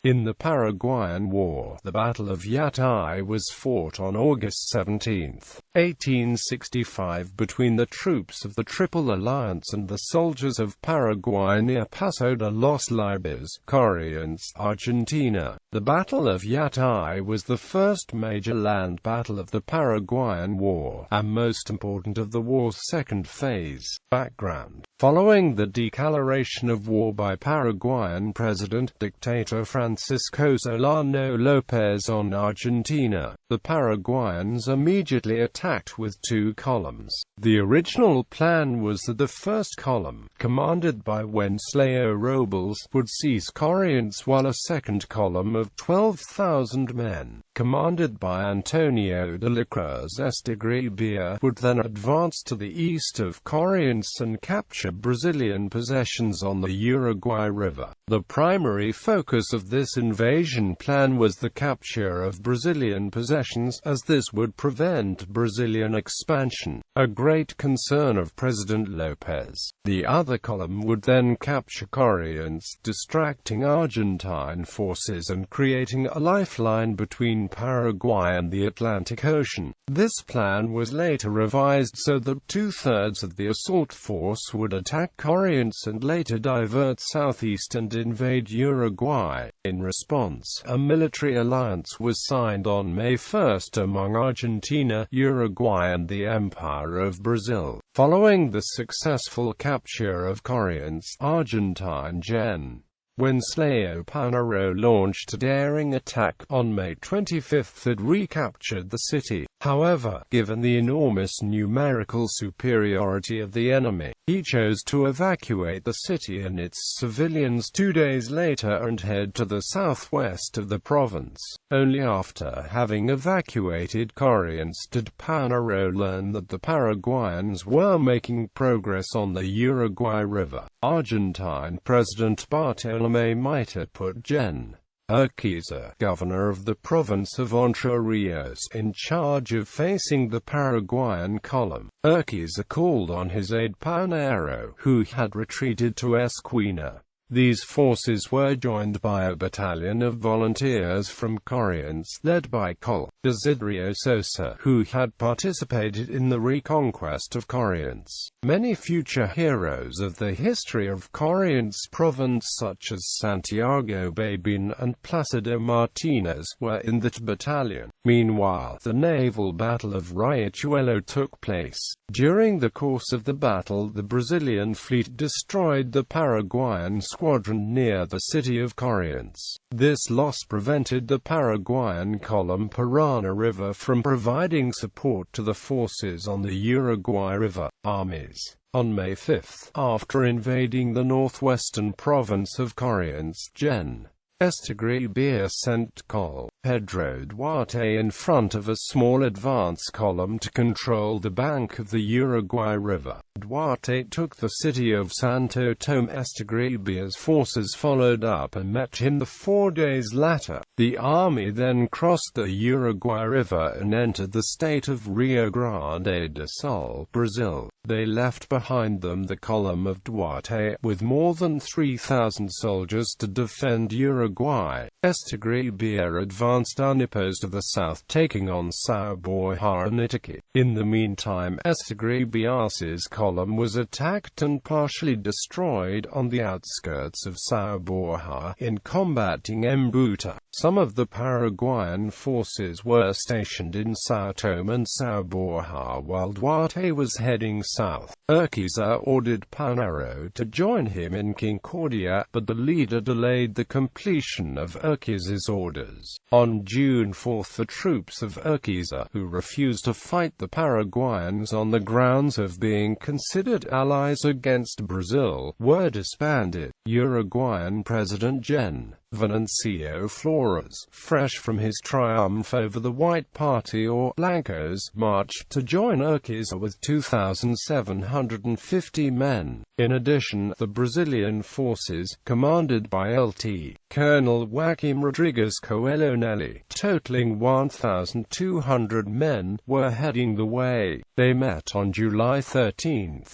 In the Paraguayan War, the Battle of Yatai was fought on August 17, 1865 between the troops of the Triple Alliance and the soldiers of Paraguay near Paso de los Libres, Corrientes, Argentina. The Battle of Yatai was the first major land battle of the Paraguayan War, and most important of the war's second phase. Background: following the declaration of war by Paraguayan President-Dictator Francisco Solano López on Argentina, the Paraguayans immediately attacked with two columns. The original plan was that the first column, commanded by Wenceslao Robles, would seize Corrientes, while a second column of 12,000 men, commanded by Antonio de la Cruz Estigarribia, would then advance to the east of Corrientes and capture Brazilian possessions on the Uruguay River. The primary focus of this invasion plan was the capture of Brazilian possessions, as this would prevent Brazilian expansion, a great concern of President López. The other column would then capture Corrientes, distracting Argentine forces and creating a lifeline between Paraguay and the Atlantic Ocean. This plan was later revised so that two-thirds of the assault force would attack Corrientes and later divert southeast and invade Uruguay. In response, a military alliance was signed on May 1 among Argentina, Uruguay and the Empire of Brazil. Following the successful capture of Corrientes, Argentine Gen. Wenceslao Paunero launched a daring attack. On May 25 it recaptured the city. However, given the enormous numerical superiority of the enemy, he chose to evacuate the city and its civilians 2 days later and head to the southwest of the province. Only after having evacuated Corrientes did Paunero learn that the Paraguayans were making progress on the Uruguay River. Argentine President Bartolomé Mitre put Gen. Urquiza, governor of the province of Entre Rios, in charge of facing the Paraguayan column. Urquiza called on his aide Paunero, who had retreated to Esquina. These forces were joined by a battalion of volunteers from Corrientes, led by Col. Desiderio Sosa, who had participated in the reconquest of Corrientes. Many future heroes of the history of Corrientes province, such as Santiago Babin and Placido Martinez, were in that battalion. Meanwhile, the naval Battle of Riachuelo took place. During the course of the battle, the Brazilian fleet destroyed the Paraguayan squadron near the city of Corrientes. This loss prevented the Paraguayan column Parana River from providing support to the forces on the Uruguay River. Armies. On May 5, after invading the northwestern province of Corrientes, Gen. Estigarribia sent Col. Pedro Duarte in front of a small advance column to control the bank of the Uruguay River. Duarte took the city of Santo Tome. Estigarribia's forces followed up and met him 4 days later. The army then crossed the Uruguay River and entered the state of Rio Grande do Sul, Brazil. They left behind them the column of Duarte, with more than 3,000 soldiers to defend Uruguay. Estigarribia advanced unopposed to the south, taking on São Borja and Itaquí. In the meantime, Estigarribia's column was attacked and partially destroyed on the outskirts of São Borja. In combating Embuta, some of the Paraguayan forces were stationed in São Tome and São Borja while Duarte was heading south. Urquiza ordered Paunero to join him in Concordia, but the leader delayed the completion of Urquiza's orders. On June 4, the troops of Urquiza, who refused to fight the Paraguayans on the grounds of being considered allies against Brazil, were disbanded. Uruguayan President Gen. Venancio Flores, fresh from his triumph over the White Party or Blancos, marched to join Urquiza with 2,750 men. In addition, the Brazilian forces, commanded by Lt. Colonel Joaquim Rodrigues Coelho Nelly, totaling 1,200 men, were heading the way. They met on July 13.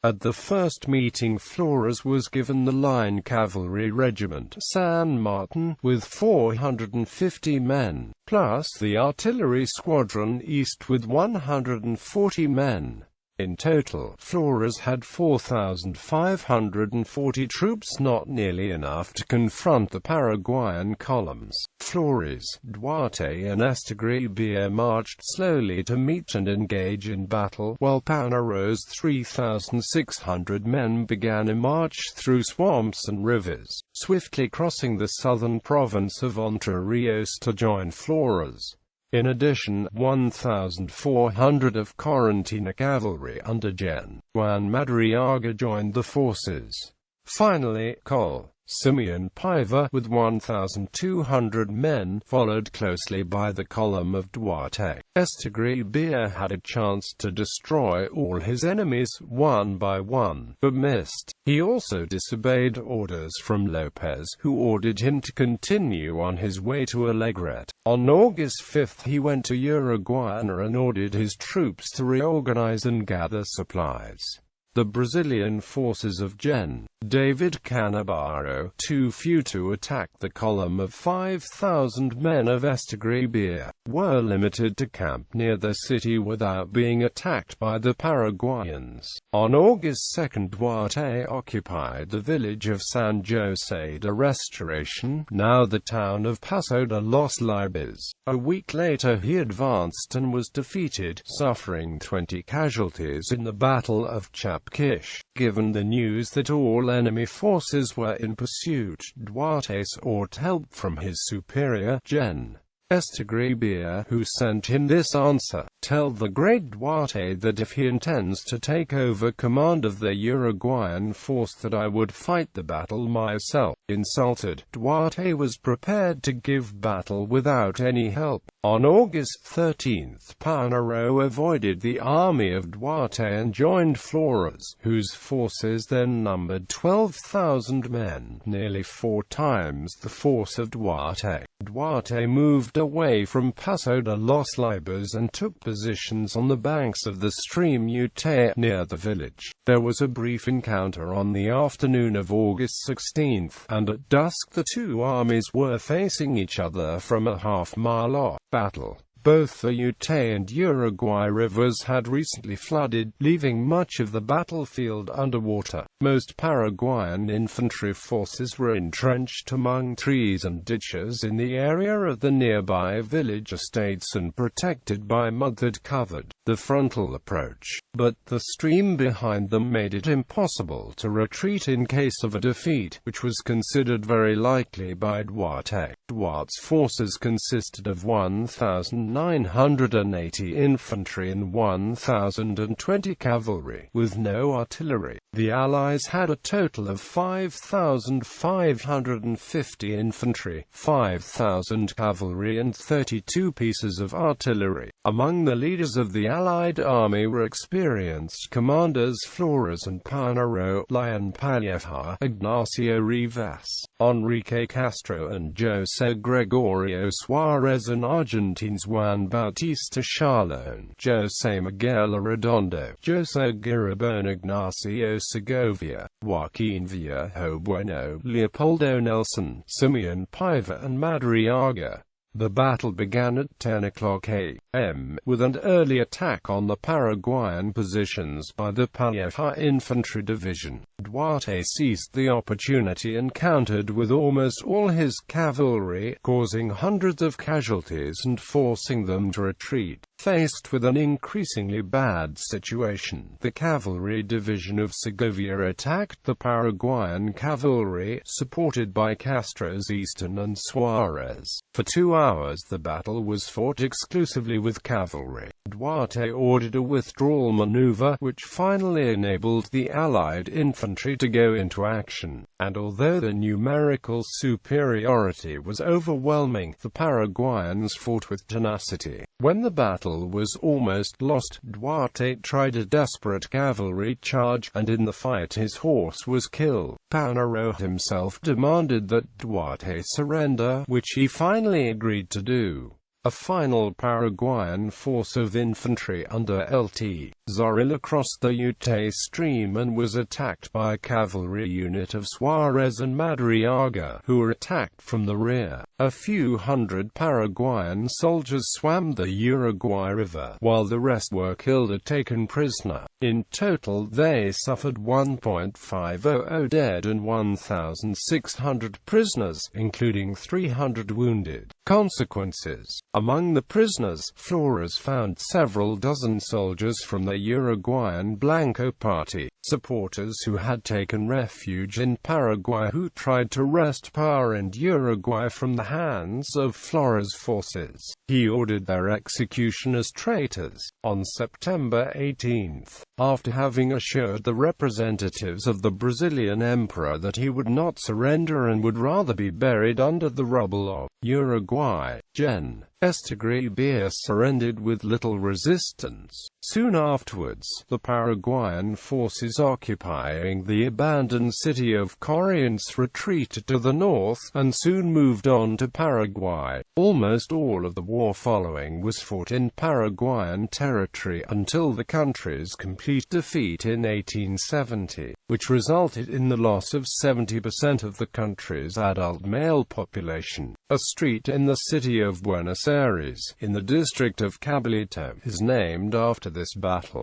At the first meeting, Fleiuss was given the Line Cavalry Regiment San Martin, with 450 men, plus the Artillery Squadron East with 140 men. In total, Fleiuss had 4,540 troops, not nearly enough to confront the Paraguayan columns. Fleiuss, Duarte and Estigarribia marched slowly to meet and engage in battle, while Panero's 3,600 men began a march through swamps and rivers, swiftly crossing the southern province of Entre Rios to join Fleiuss. In addition, 1,400 of Correntina cavalry under Gen. Juan Madariaga joined the forces. Finally, Col. Simeon Paiva, with 1,200 men, followed closely by the column of Duarte. Estigarribia had a chance to destroy all his enemies, one by one, but missed. He also disobeyed orders from Lopez, who ordered him to continue on his way to Alegret. On August 5 he went to Uruguayana and ordered his troops to reorganize and gather supplies. The Brazilian forces of Gen. David Canabaro, too few to attack the column of 5,000 men of Estigarribia, were limited to camp near the city without being attacked by the Paraguayans. On August 2, Duarte occupied the village of San José de Restauración, now the town of Paso de los Libres. A week later he advanced and was defeated, suffering 20 casualties in the Battle of Chapquish. Given the news that all enemy forces were in pursuit, Duarte sought help from his superior, Gen. Estigarribia, who sent him this answer: "Tell the great Duarte that if he intends to take over command of the Uruguayan force that I would fight the battle myself." Insulted, Duarte was prepared to give battle without any help. On August 13, Panero avoided the army of Duarte and joined Fleiuss, whose forces then numbered 12,000 men, nearly 4 times the force of Duarte. Duarte moved away from Paso de los Libres and took positions on the banks of the stream Yatay, near the village. There was a brief encounter on the afternoon of August 16, and at dusk the two armies were facing each other from a half-mile off. Battle. Both the Yatay and Uruguay rivers had recently flooded, leaving much of the battlefield underwater. Most Paraguayan infantry forces were entrenched among trees and ditches in the area of the nearby village estates and protected by mud that covered the frontal approach. But the stream behind them made it impossible to retreat in case of a defeat, which was considered very likely by Duarte. Duarte's forces consisted of 1,980 infantry and 1,020 cavalry, with no artillery. The Allies had a total of 5,550 infantry, 5,000 cavalry and 32 pieces of artillery. Among the leaders of the Allied army were experienced commanders Fleiuss and Panero, Leon Palleja, Ignacio Rivas, Henrique Castro and José Gregorio Suárez, and Argentines Juan Bautista Charlone, José Miguel Arredondo, José Giribón, Ignacio Segovia, Joaquín Viejo Bueno, Leopoldo Nelson, Simeon Paiva and Madariaga. The battle began at 10 o'clock a.m., with an early attack on the Paraguayan positions by the Palleja Infantry Division. Duarte seized the opportunity and countered with almost all his cavalry, causing hundreds of casualties and forcing them to retreat. Faced with an increasingly bad situation, the cavalry division of Segovia attacked the Paraguayan cavalry, supported by Castro's Easton and Suarez. For 2 hours the battle was fought exclusively with cavalry. Duarte ordered a withdrawal maneuver, which finally enabled the Allied infantry to go into action, and although the numerical superiority was overwhelming, the Paraguayans fought with tenacity. When the battle was almost lost, Duarte tried a desperate cavalry charge, and in the fight his horse was killed. Panero himself demanded that Duarte surrender, which he finally agreed to do. A final Paraguayan force of infantry under Lt. Zorilla crossed the Yatay stream and was attacked by a cavalry unit of Suarez and Madariaga, who were attacked from the rear. A few hundred Paraguayan soldiers swam the Uruguay River, while the rest were killed or taken prisoner. In total, they suffered 1,500 dead and 1,600 prisoners, including 300 wounded. Consequences. Among the prisoners, Fleiuss found several dozen soldiers from the Uruguayan Blanco Party, supporters who had taken refuge in Paraguay who tried to wrest power in Uruguay from the hands of Fleiuss' forces. He ordered their execution as traitors. On September 18, after having assured the representatives of the Brazilian emperor that he would not surrender and would rather be buried under the rubble of Uruguay, Gen. Estegribia surrendered with little resistance. Soon afterwards, the Paraguayan forces occupying the abandoned city of Corrientes retreated to the north, and soon moved on to Paraguay. Almost all of the war following was fought in Paraguayan territory until the country's complete defeat in 1870, which resulted in the loss of 70% of the country's adult male population. A street in the city of Buenos Aires, in the district of Caballito, is named after this battle.